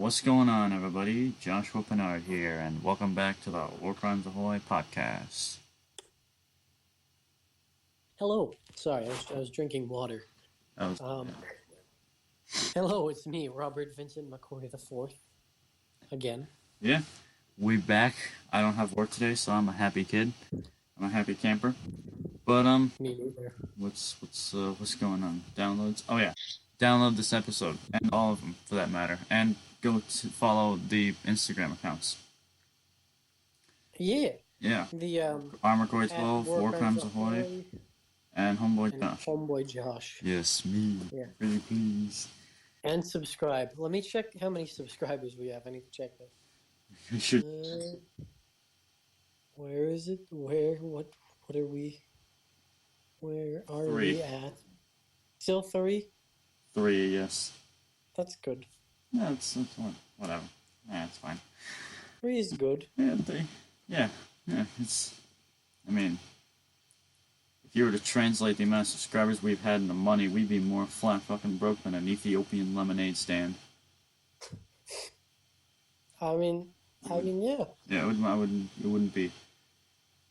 What's going on, everybody? Joshua Pinard here, and welcome back to the War Crimes Ahoy podcast. Hello. Sorry, I was drinking water. That was, Hello, it's me, Robert Vincent McCoy IV. Again. yeah, we back. I don't have work today, so I'm a happy kid. I'm a happy camper. But Me neither. what's going on? Downloads? Oh yeah, download this episode and all of them for that matter, and go to follow the Instagram accounts. Yeah. Yeah, The Armorcoy at 12, War Crimes Ahoy, and Homeboy and Josh. Homeboy Josh. Yes, me. Yeah. Pretty please. And subscribe. Let me check how many subscribers we have. I need to check that. We should. Where is it? What are we? Where are 3. we at? Still 3? 3, yes. That's good. Yeah, it's whatever. Yeah, it's fine. 3 is good. Yeah, it's. I mean, if you were to translate the amount of subscribers we've had and the money, we'd be more flat fucking broke than an Ethiopian lemonade stand. I mean, yeah. Yeah, it wouldn't be.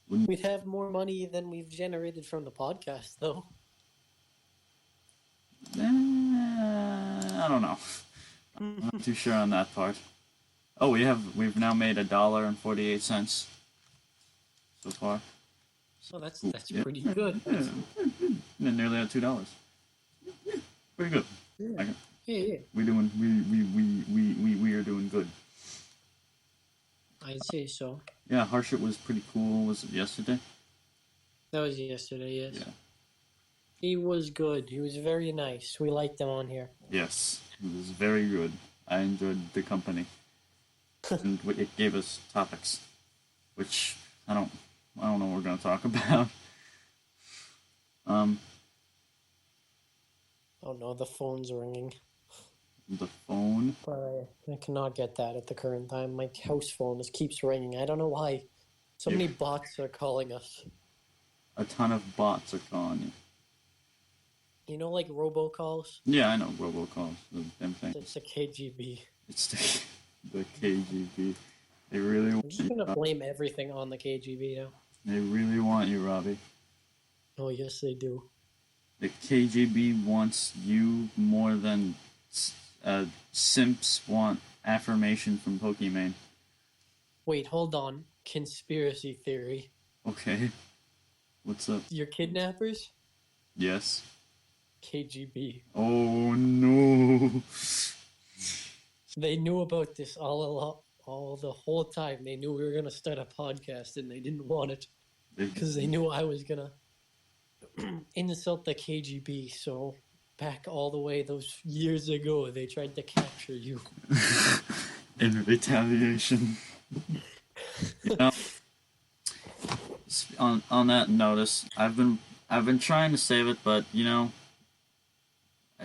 We'd have more money than we've generated from the podcast, though. I don't know. I'm not too sure on that part. Oh, we've now made $1.48 so far. So that's pretty good. Yeah, nearly at $2. Pretty good. Yeah. Yeah. We are doing good. I'd say so. Yeah, Harshit was pretty cool. Was it yesterday? That was yesterday, yes. Yeah. He was good. He was very nice. We liked him on here. Yes, it was very good. I enjoyed the company. And it gave us topics, which I don't know what we're going to talk about. Oh no, the phone's ringing. The phone? But I cannot get that at the current time. My house phone just keeps ringing. I don't know why. So many bots are calling us. A ton of bots are calling you. You know, like robocalls? Yeah, I know robocalls. The damn thing. It's the KGB. It's the KGB. They really want I'm just going to blame everything on the KGB now. They really want you, Robbie. Oh, yes, they do. The KGB wants you more than simps want affirmation from Pokemon. Wait, hold on. Conspiracy theory. Okay. What's up? Your kidnappers? Yes. KGB. Oh no. They knew about this all the whole time. They knew we were gonna start a podcast, and they didn't want it because they knew I was gonna insult the KGB. So back all the way those years ago, they tried to capture you. In retaliation. You know, on that notice, I've been trying to save it, but you know,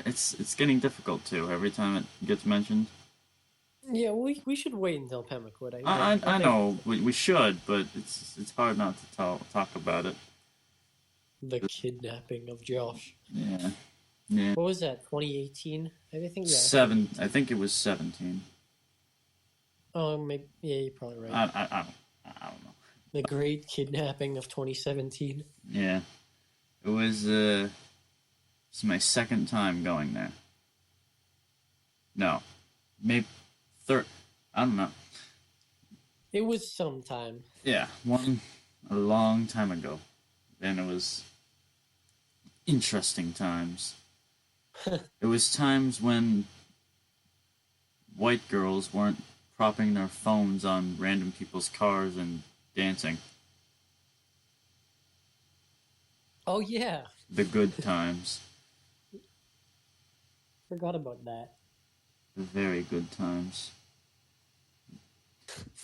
it's getting difficult too. Every time it gets mentioned. Yeah, we should wait until Pemaquid. I know we should, but it's hard not to talk about it. The kidnapping of Josh. Yeah. What was that? 2018? I think I think it was 17. Oh, maybe. Yeah, you're probably right. I don't know. The great kidnapping of 2017. Yeah, it was. It's my second time going there. No, maybe third. I don't know. It was some time. Yeah, a long time ago. Then it was interesting times. It was times when white girls weren't propping their phones on random people's cars and dancing. Oh, yeah. The good times. Forgot about that. The very good times.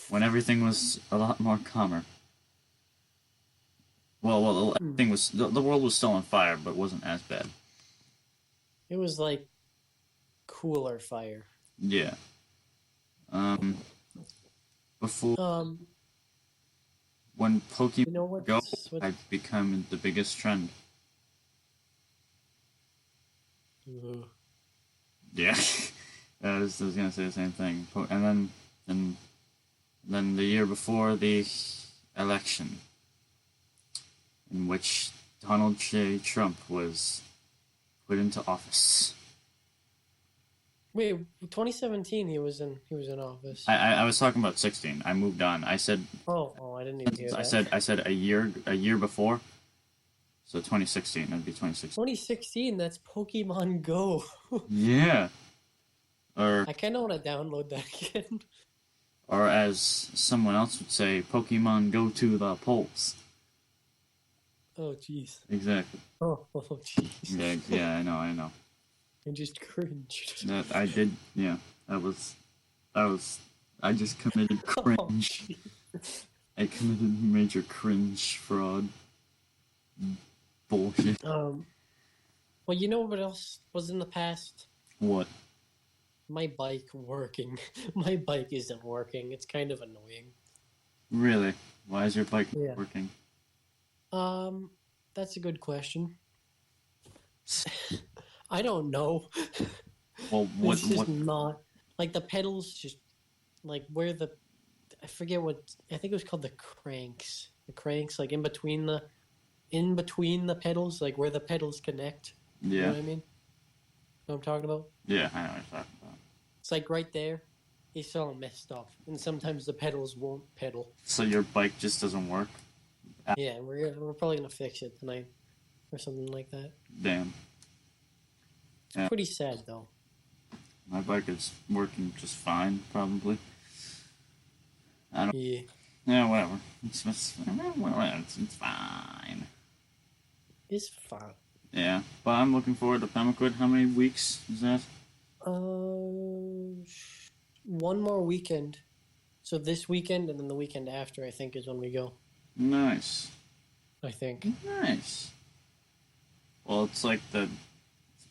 When everything was a lot more calmer. Well, everything was... The world was still on fire, but wasn't as bad. It was like cooler fire. Yeah. Before... when Pokemon Go had become the biggest trend. Ugh. Yeah. I was gonna say the same thing. And then the year before the election, in which Donald J. Trump was put into office. Wait, 2017 he was in office. I was talking about 16. I moved on. I said Oh, I didn't even hear I that. said a year before. So 2016. That'd be 2016. 2016, that's Pokemon Go. Yeah. Or I kind of want to download that again. or as someone else would say, Pokemon go to the polls. Oh, jeez. Exactly. Oh, jeez. Yeah, I know. I just cringed. That I did. Yeah, that was. I just committed cringe. I committed major cringe fraud. Bullshit. Well, you know what else was in the past? What? My bike working. My bike isn't working. It's kind of annoying. Really? Why is your bike Yeah. working? That's a good question. I don't know. Well, what? It's just What? not like the pedals. Just like where the I forget what I think it was called the cranks. The cranks, like in between the pedals, like where the pedals connect. Yeah. You know what I mean? Know what I'm talking about? Yeah, I know what you're talking about. It's like right there. It's all messed up, and sometimes the pedals won't pedal. So your bike just doesn't work? Yeah, we're probably gonna fix it tonight, or something like that. Damn. It's Yeah. pretty sad though. My bike is working just fine, probably. I don't. Yeah. Yeah, whatever. It's fine. It's fine. Yeah, but I'm looking forward to Pemaquid. How many weeks is that? One more weekend. So this weekend and then the weekend after, I think, is when we go. Nice. I think. Nice. Well, it's like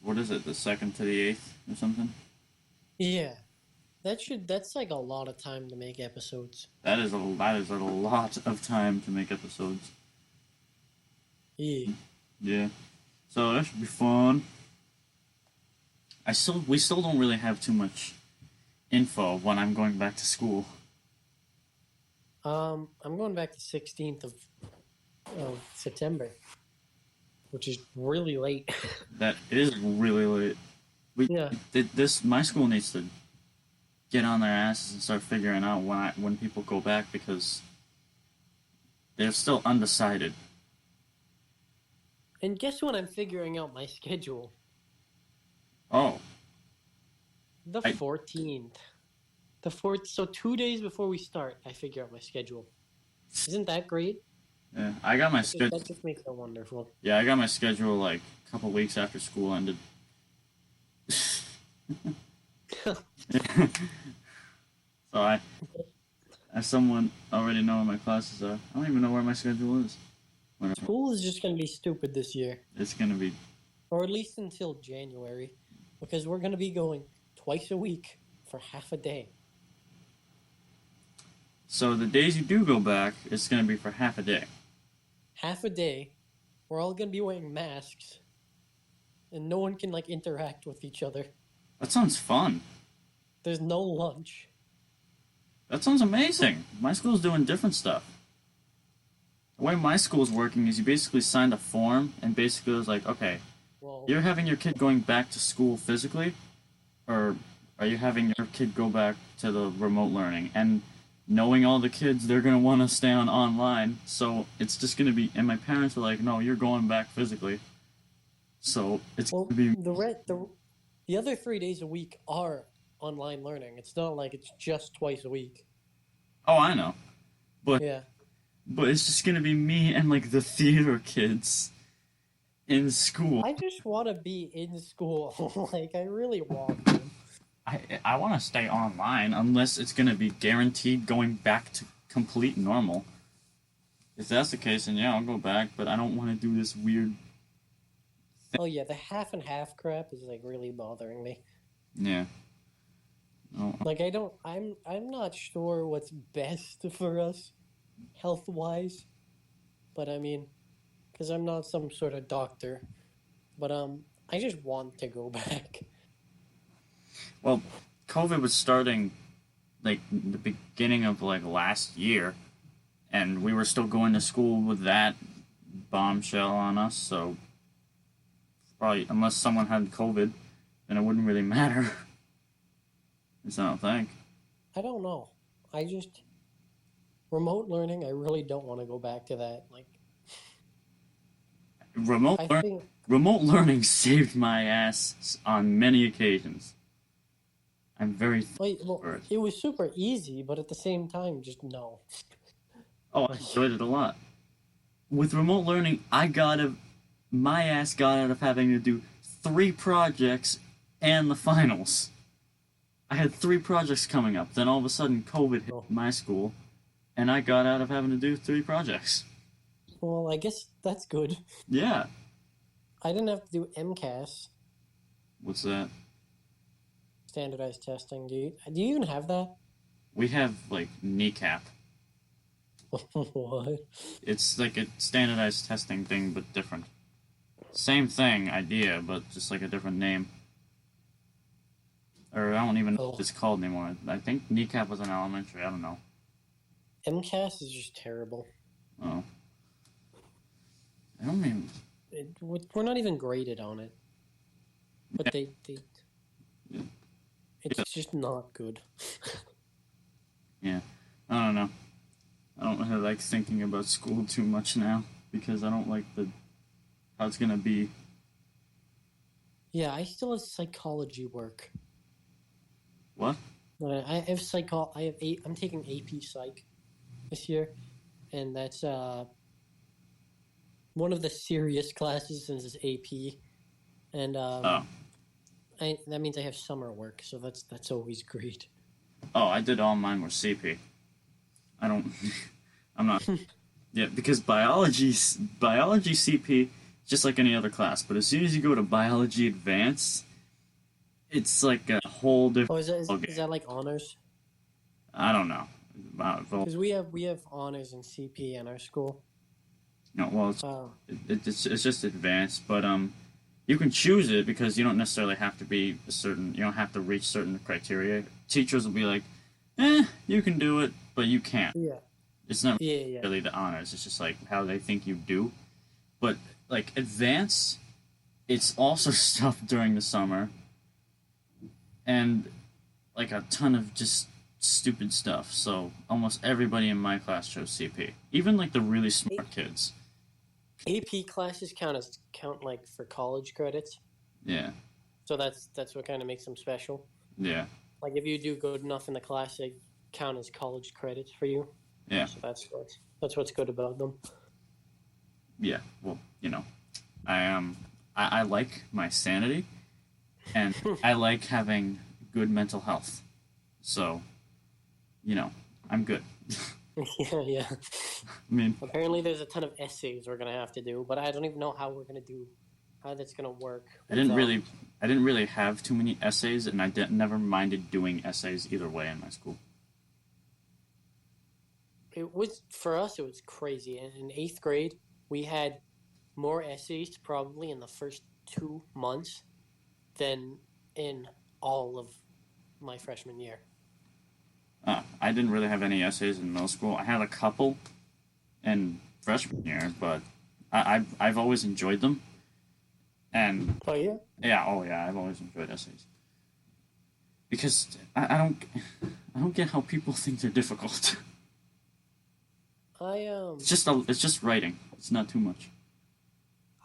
what is it, the 2nd to the 8th or something? Yeah. That's like a lot of time to make episodes. That is a lot of time to make episodes. Yeah. Yeah. So that should be fun. We still don't really have too much info when I'm going back to school. I'm going back the 16th of September, which is really late. That is really late. Yeah. My school needs to get on their asses and start figuring out when people go back, because they're still undecided. And guess when I'm figuring out my schedule? Oh. The 14th. The 4th. So 2 days before we start, I figure out my schedule. Isn't that great? Yeah, I got my schedule. That just makes it wonderful. Yeah, I got my schedule like a couple weeks after school ended. So as someone already know where my classes are, I don't even know where my schedule is. Whatever. School is just going to be stupid this year. It's going to be... Or at least until January. Because we're going to be going twice a week for half a day. So the days you do go back, it's going to be for half a day. Half a day. We're all going to be wearing masks. And no one can, interact with each other. That sounds fun. There's no lunch. That sounds amazing. My school's doing different stuff. The way my school's working is you basically signed a form, and basically it was like, okay, you're having your kid going back to school physically, or are you having your kid go back to the remote learning? And knowing all the kids, they're going to want to stay online, so it's just going to be... And my parents are like, no, you're going back physically. So it's going to be... The other 3 days a week are online learning. It's not like it's just twice a week. Oh, I know. But yeah. But it's just going to be me and, the theater kids in school. I just want to be in school. I really want to. I want to stay online unless it's going to be guaranteed going back to complete normal. If that's the case, then yeah, I'll go back, but I don't want to do this weird thing. Oh yeah, the half and half crap is really bothering me. Yeah. Oh. I'm not sure what's best for us health-wise, but I mean, because I'm not some sort of doctor, but I just want to go back. Well, COVID was starting like the beginning of like last year, and we were still going to school with that bombshell on us. So probably unless someone had COVID, then it wouldn't really matter. I don't think. I don't know. I just remote learning. I really don't want to go back to that. Like remote learning saved my ass on many occasions. I'm very well, it was super easy, but at the same time, just no. Oh, I enjoyed it a lot. With remote learning, my ass got out of having to do 3 projects and the finals. I had 3 projects coming up. Then all of a sudden, COVID hit my school, and I got out of having to do 3 projects. Well, I guess that's good. Yeah. I didn't have to do MCAS. What's that? Standardized testing. Do you even have that? We have, like, NECAP. What? It's like a standardized testing thing, but different. Same thing, idea, but just like a different name. Or I don't even know what it's called anymore. I think NECAP was in elementary. I don't know. MCAS is just terrible. Oh. I don't mean... We're not even graded on it. But yeah. Yeah. It's just not good. Yeah. I don't know. I don't really like thinking about school too much now, because I don't like how it's gonna be. Yeah, I still have psychology work. What? I have I'm taking AP Psych this year, and that's one of the serious classes is AP, and that means I have summer work, so that's always great. Oh, I did all mine were CP. I'm not. Yeah, because biology CP is just like any other class, but as soon as you go to biology advanced, it's like a whole different. Oh, is that like honors? I don't know. Because we have honors in CP in our school. No, well, it's just advanced, but you can choose it because you don't necessarily have to be you don't have to reach certain criteria. Teachers will be like, you can do it, but you can't. Yeah. It's not really the honors. It's just like how they think you do. But like advanced, it's also stuff during the summer, and like a ton of just stupid stuff. So almost everybody in my class chose CP, even like the really smart kids. AP classes count like for college credits. Yeah. So that's what kind of makes them special. Yeah. Like if you do good enough in the class, they count as college credits for you. Yeah. So that's what's good about them. Yeah. Well, I like my sanity, and I like having good mental health. So, I'm good. Yeah. I mean, apparently there's a ton of essays we're gonna have to do, but I don't even know how that's gonna work. I didn't really have too many essays, and I never minded doing essays either way in my school. For us, it was crazy. In 8th grade, we had more essays probably in the first 2 months than in all of my freshman year. I didn't really have any essays in middle school. I had a couple in freshman year, but I've always enjoyed them. And oh yeah, I've always enjoyed essays because I don't get how people think they're difficult. It's just writing. It's not too much.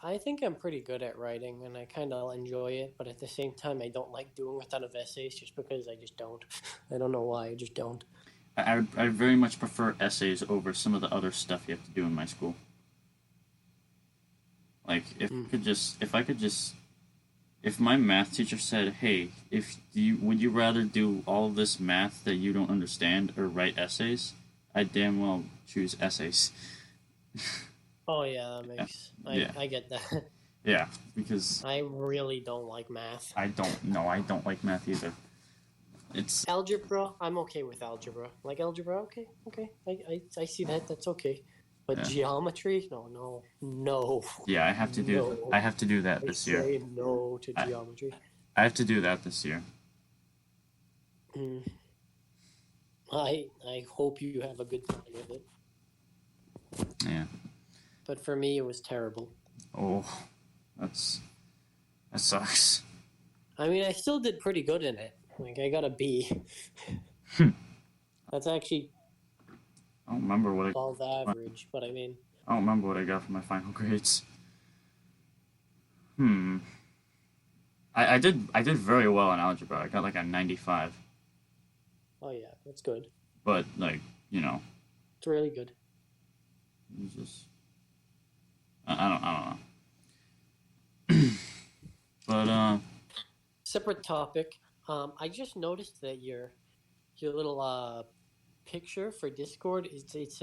I think I'm pretty good at writing, and I kind of enjoy it, but at the same time, I don't like doing a ton of essays just because I just don't. I don't know why, I just don't. I very much prefer essays over some of the other stuff you have to do in my school. Like, if my math teacher said, hey, would you rather do all of this math that you don't understand or write essays, I'd damn well choose essays. Oh yeah, that makes I get that. Yeah, because I really don't like math. I don't like math either. It's algebra. I'm okay with algebra. Like algebra, okay. I see that. That's okay. But geometry, no. Yeah, I have to do that this year. I say no to geometry. I have to do that this year. I hope you have a good time with it. Yeah. But for me, it was terrible. Oh, that sucks. I mean, I still did pretty good in it. Like, I got a B. That's actually... I don't remember what above average, but I mean... I don't remember what I got for my final grades. I did very well in algebra. I got like a 95. Oh yeah, that's good. But like, you know, it's really good. It's just I don't know. But separate topic. I just noticed that your little picture for Discord it's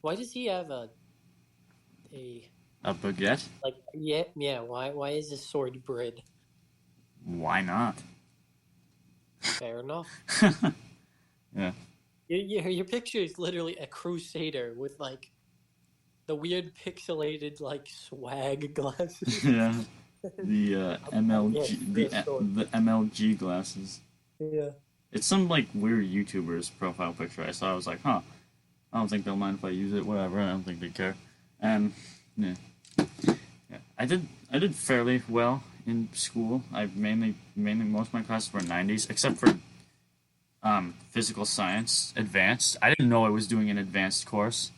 why does he have a baguette? Like yeah. Why is this sword bread? Why not? Fair enough. Yeah. Your picture is literally a crusader with like the weird pixelated like swag glasses. Yeah. The MLG the MLG glasses. Yeah. It's some like weird YouTuber's profile picture I saw. I was like, huh. I don't think they'll mind if I use it. Whatever. I don't think they care. And yeah. I did fairly well in school. I mainly most of my classes were 90s, except for physical science advanced. I didn't know I was doing an advanced course.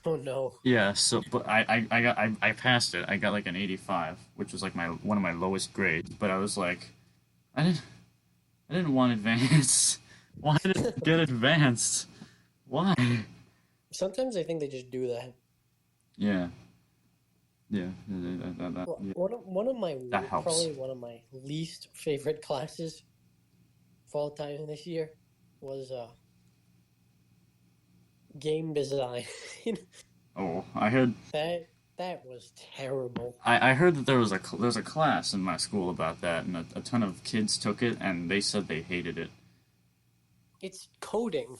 Oh no. Yeah, so but I passed it. I got like an 85, which was like one of my lowest grades. But I was like, I didn't want advanced. Why did it get advanced? Why? Sometimes I think they just do that. Yeah. Yeah. One of my probably one of my least favorite classes of all time this year was game design. Oh, I heard that was terrible. I heard that there was a class in my school about that, and a ton of kids took it, and they said they hated it. It's coding.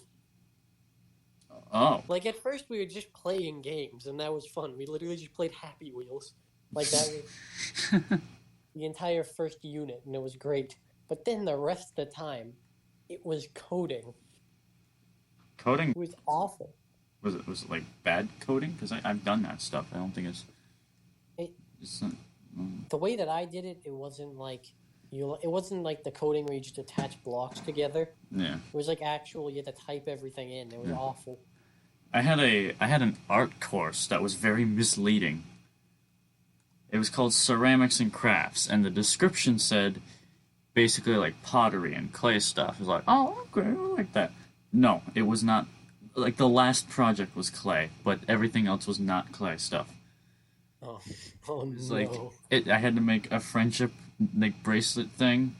Oh. Like at first we were just playing games, and that was fun. We literally just played Happy Wheels. Like that was the entire first unit, and it was great. But then the rest of the time, it was coding. Coding? It was awful. Was it like bad coding? Because I've done that stuff. I don't think it's not, the way that I did it. It wasn't like it wasn't like the coding where you just attach blocks together. Yeah. It was like actual you had to type everything in. It was awful. I had an art course that was very misleading. It was called Ceramics and Crafts, and the description said basically like pottery and clay stuff. It was like, oh, okay, I like that. No, it was not. Like, the last project was clay, but everything else was not clay stuff. Oh no. Like, I had to make a friendship, like, bracelet thing.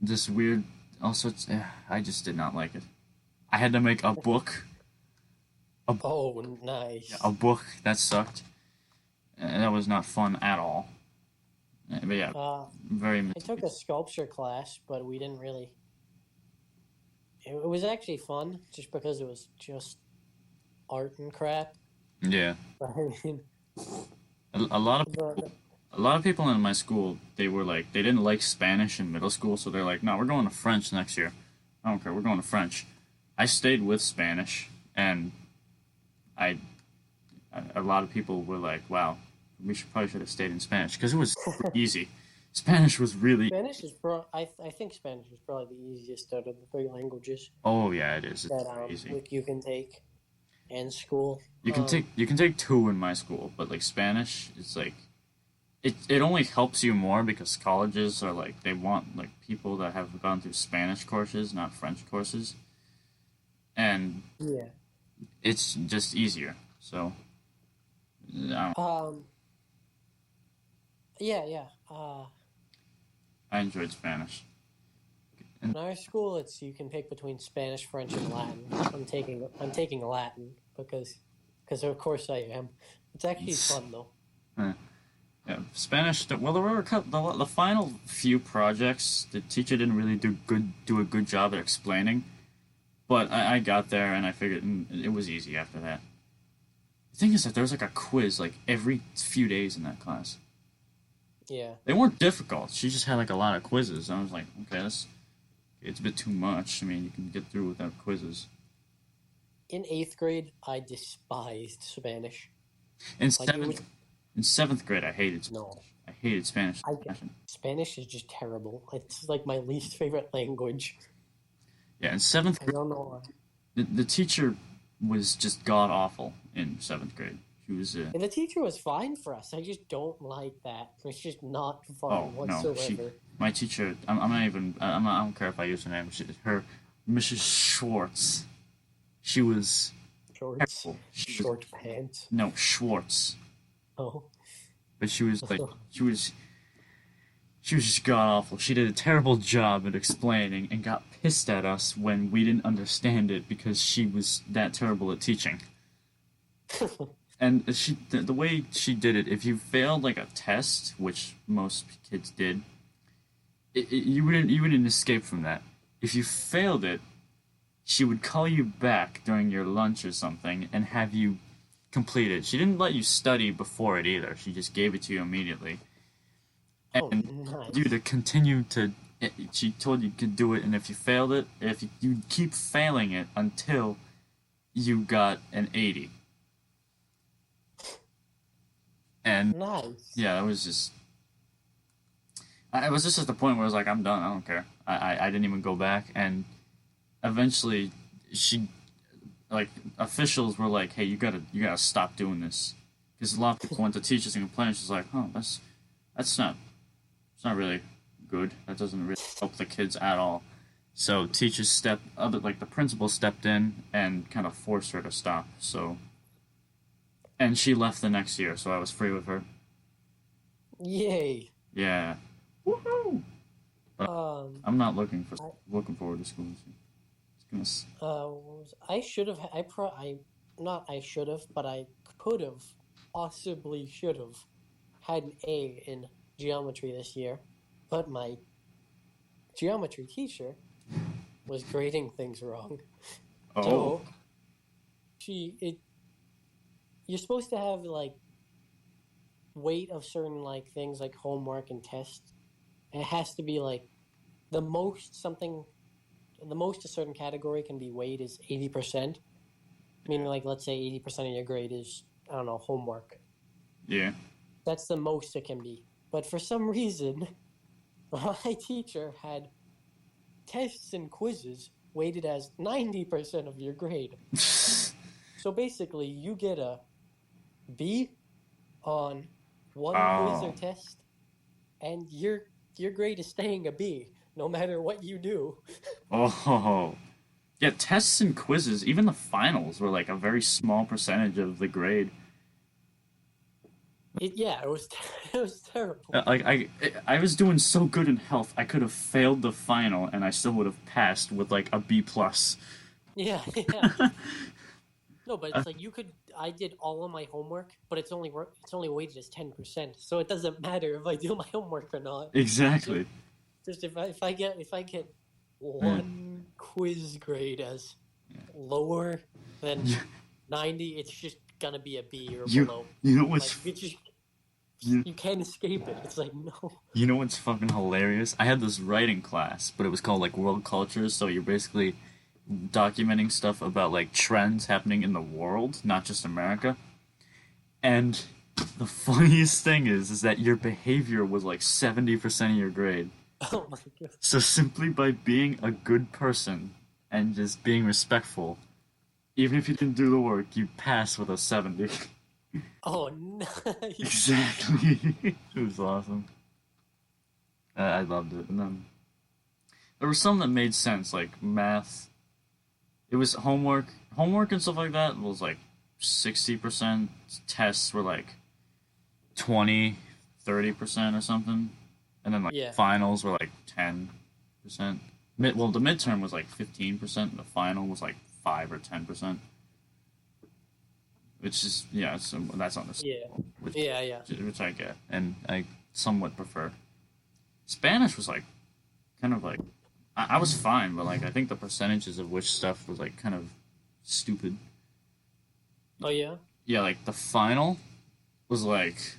This weird, all sorts, I just did not like it. I had to make a book. Oh, nice. A book, that sucked. That was not fun at all. But yeah, very... I took a sculpture class, but we didn't really... It was actually fun, just because it was just art and crap. Yeah. I mean, a lot of people in my school, they didn't like Spanish in middle school, so they're like, no, we're going to French next year. I don't care, we're going to French. I stayed with Spanish, and a lot of people were like, wow, we probably should have stayed in Spanish, because it was easy. Spanish was really... Spanish is I think Spanish is probably the easiest out of the 3 languages. Oh yeah, it is. It's easy. Like you can take in school. You can take 2 in my school, but like Spanish, it's like it only helps you more because colleges are like they want like people that have gone through Spanish courses, not French courses, and yeah, it's just easier. So. Yeah. I enjoyed Spanish. In our school, you can pick between Spanish, French, and Latin. I'm taking Latin because of course I am. It's actually fun though. Yeah, Spanish. Well, there were the final few projects. The teacher didn't really do a good job at explaining, but I got there and I figured it was easy after that. The thing is that there was like a quiz like every few days in that class. Yeah. They weren't difficult. She just had like a lot of quizzes. And I was like, okay, let's It's a bit too much. I mean, you can get through without quizzes. In 8th grade, I despised Spanish. In 7th grade, I hated Spanish. Spanish is just terrible. It's like my least favorite language. Yeah, in 7th grade, I don't know why. The teacher was just god-awful in 7th grade. She was... And the teacher was fine for us. I just don't like that. It's just not fun whatsoever. No, my teacher, I don't care if I use her name. Her, Mrs. Schwartz. She was... Short pants? No, Schwartz. Oh. But she was like... She was just god-awful. She did a terrible job at explaining and got pissed at us when we didn't understand it because she was that terrible at teaching. And the way she did it, if you failed like a test, which most kids did, you wouldn't escape from that. If you failed it, she would call you back during your lunch or something and have you complete it. She didn't let you study before it either. She just gave it to you immediately. And you to continue to... She told you could do it, and if you failed it, you'd keep failing it until you got an 80. And yeah, it was just... I was just at the point where I was like, I'm done, I don't care. I didn't even go back, and eventually officials were like, hey, you gotta stop doing this. Because a lot of people went to teachers and complained. She's like, oh, it's not really good. That doesn't really help the kids at all. So teachers the principal stepped in and kind of forced her to stop. So, and she left the next year, so I was free with her. Yay! Yeah. Woohoo! I'm not looking forward to school. I should have. I could have, possibly should have, had an A in geometry this year, but my geometry teacher was grading things wrong. Oh. So you're supposed to have like weight of certain like things like homework and tests. It has to be like the most a certain category can be weighed is 80%. Meaning like let's say 80% of your grade is, I don't know, homework. Yeah. That's the most it can be. But for some reason, my teacher had tests and quizzes weighted as 90% of your grade. So basically, you get a B on one quiz or test, and your grade is staying a B, no matter what you do. Oh. Yeah, tests and quizzes, even the finals were like a very small percentage of the grade. It was terrible. I was doing so good in health, I could have failed the final and I still would have passed with like a B+. Yeah. No, but it's like I did all of my homework, but it's only weighted as 10%, so it doesn't matter if I do my homework or not. Exactly. Just if I get one quiz grade as lower than 90, it's just gonna be a B or below. You know what's... You can't escape it. It's like, no. You know what's fucking hilarious? I had this writing class, but it was called like World Cultures, so you're basically documenting stuff about like trends happening in the world, not just America. And the funniest thing is that your behavior was like 70% of your grade. Oh my god. So simply by being a good person and just being respectful, even if you didn't do the work, you pass with a 70. Oh, nice. Exactly. It was awesome. I loved it. And then there were some that made sense, like math. It was homework and stuff like that was like 60%. Tests were like 20, 30% or something. And then like finals were like 10%. The midterm was like 15%, and the final was like 5 or 10%. Which is, so that's understandable. Yeah. Which I get, and I somewhat prefer. Spanish was like, kind of like, I was fine, but like, I think the percentages of which stuff was like kind of stupid. Oh, yeah? Yeah, like the final was like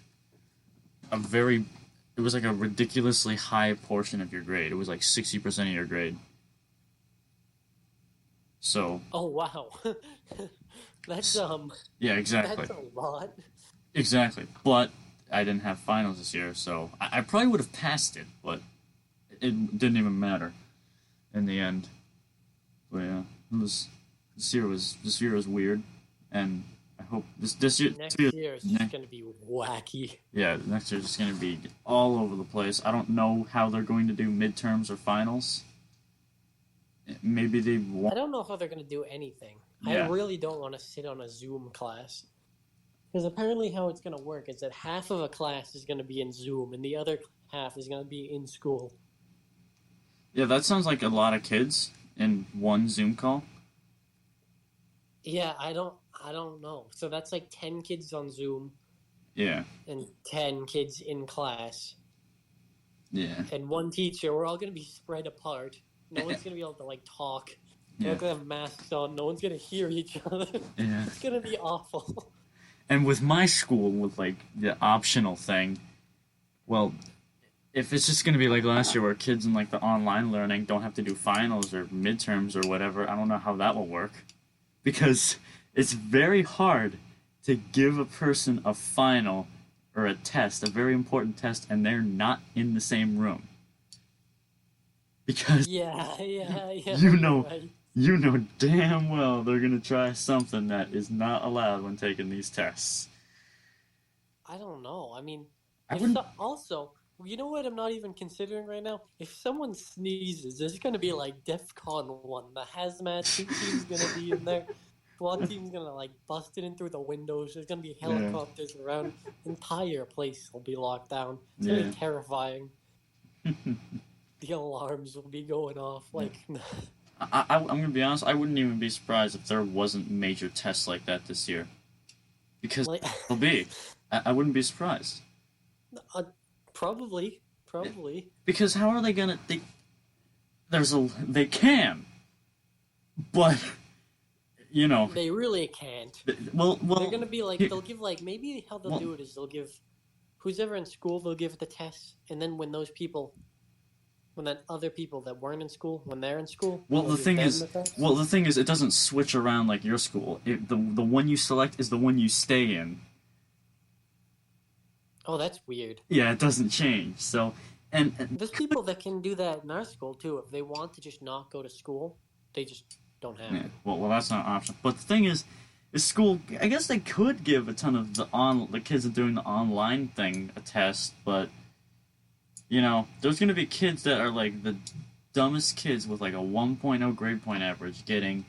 it was like a ridiculously high portion of your grade. It was like 60% of your grade. So. Oh wow, that's Yeah, exactly. that's a lot. Exactly. But I didn't have finals this year, so I probably would have passed it, but it didn't even matter in the end. But yeah, it was this year was weird, and I hope this year Next year is just gonna be wacky. Yeah, next year is just gonna be all over the place. I don't know how they're going to do midterms or finals. Maybe they won't. I don't know how they're gonna do anything. Yeah. I really don't want to sit on a Zoom class. Because apparently how it's going to work is that half of a class is going to be in Zoom and the other half is going to be in school. Yeah, that sounds like a lot of kids in one Zoom call. Yeah, I don't know. So that's like 10 kids on Zoom. Yeah. And 10 kids in class. Yeah. And one teacher. We're all going to be spread apart. No one's going to be able to like talk. They're all going to have masks on. No one's going to hear each other. Yeah. It's going to be awful. And with my school, with like the optional thing, well, if it's just going to be like last year where kids in like the online learning don't have to do finals or midterms or whatever, I don't know how that will work. Because it's very hard to give a person a final or a test, a very important test, and they're not in the same room. Because yeah, you know damn well they're gonna try something that is not allowed when taking these tests. I don't know. I mean, also, you know what I'm not even considering right now? If someone sneezes, there's gonna be like DEFCON 1. The hazmat team's gonna be in there. SWAT team's gonna like bust it in through the windows. There's gonna be helicopters around. The entire place will be locked down. It's gonna be terrifying. The alarms will be going off. Like, I'm gonna be honest. I wouldn't even be surprised if there wasn't major tests like that this year, because there'll be. I wouldn't be surprised. Probably. Because how are they gonna? They can, but you know they really can't. Well, they're gonna be like they'll give like maybe how they'll do it is they'll give who's ever in school they'll give the tests, and then when other people that weren't in school, when they're in school. Well, the thing is, it doesn't switch around like your school. The one you select is the one you stay in. Oh, that's weird. Yeah, it doesn't change. So, and there's people that can do that in our school too. If they want to just not go to school, they just don't have it. Well, that's not an option. But the thing is school. I guess they could give a ton of the kids that are doing the online thing a test, but. You know, there's going to be kids that are like the dumbest kids with like a 1.0 grade point average getting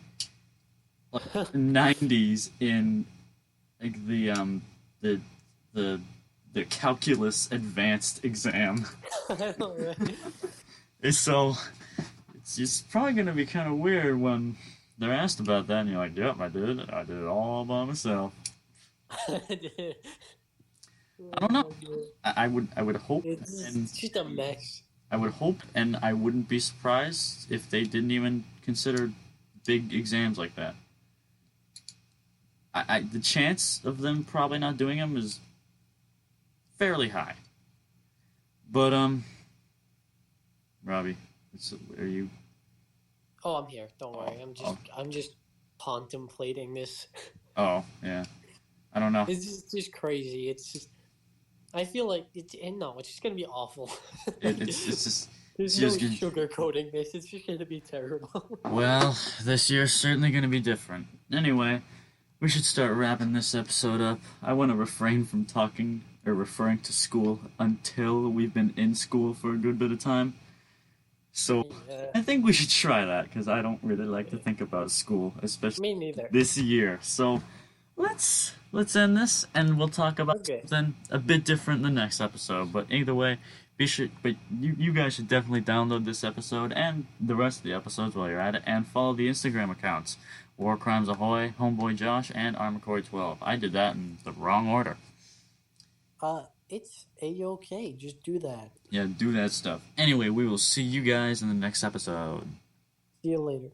like 90s in like the calculus advanced exam. So it's probably going to be kind of weird when they're asked about that and you're like, "Yep, I did it all by myself." I don't know. I would hope. It's just a mess. I would hope, and I wouldn't be surprised if they didn't even consider big exams like that. The chance of them probably not doing them is fairly high. But Robbie, are you? Oh, I'm here. Don't worry. I'm just contemplating this. Oh yeah, I don't know. It's just crazy. It's just. I feel like it's just gonna be awful. It's just. There's no sugarcoating this. It's just gonna be terrible. Well, this year's certainly gonna be different. Anyway, we should start wrapping this episode up. I want to refrain from talking or referring to school until we've been in school for a good bit of time. So I think we should try that because I don't really like to think about school, especially this year. So let's end this and we'll talk about something a bit different in the next episode. But either way, you guys should definitely download this episode and the rest of the episodes while you're at it, and follow the Instagram accounts: War Crimes Ahoy, Homeboy Josh, and ArmorCore12. I did that in the wrong order. It's A-okay. Just do that. Yeah, do that stuff. Anyway, we will see you guys in the next episode. See you later.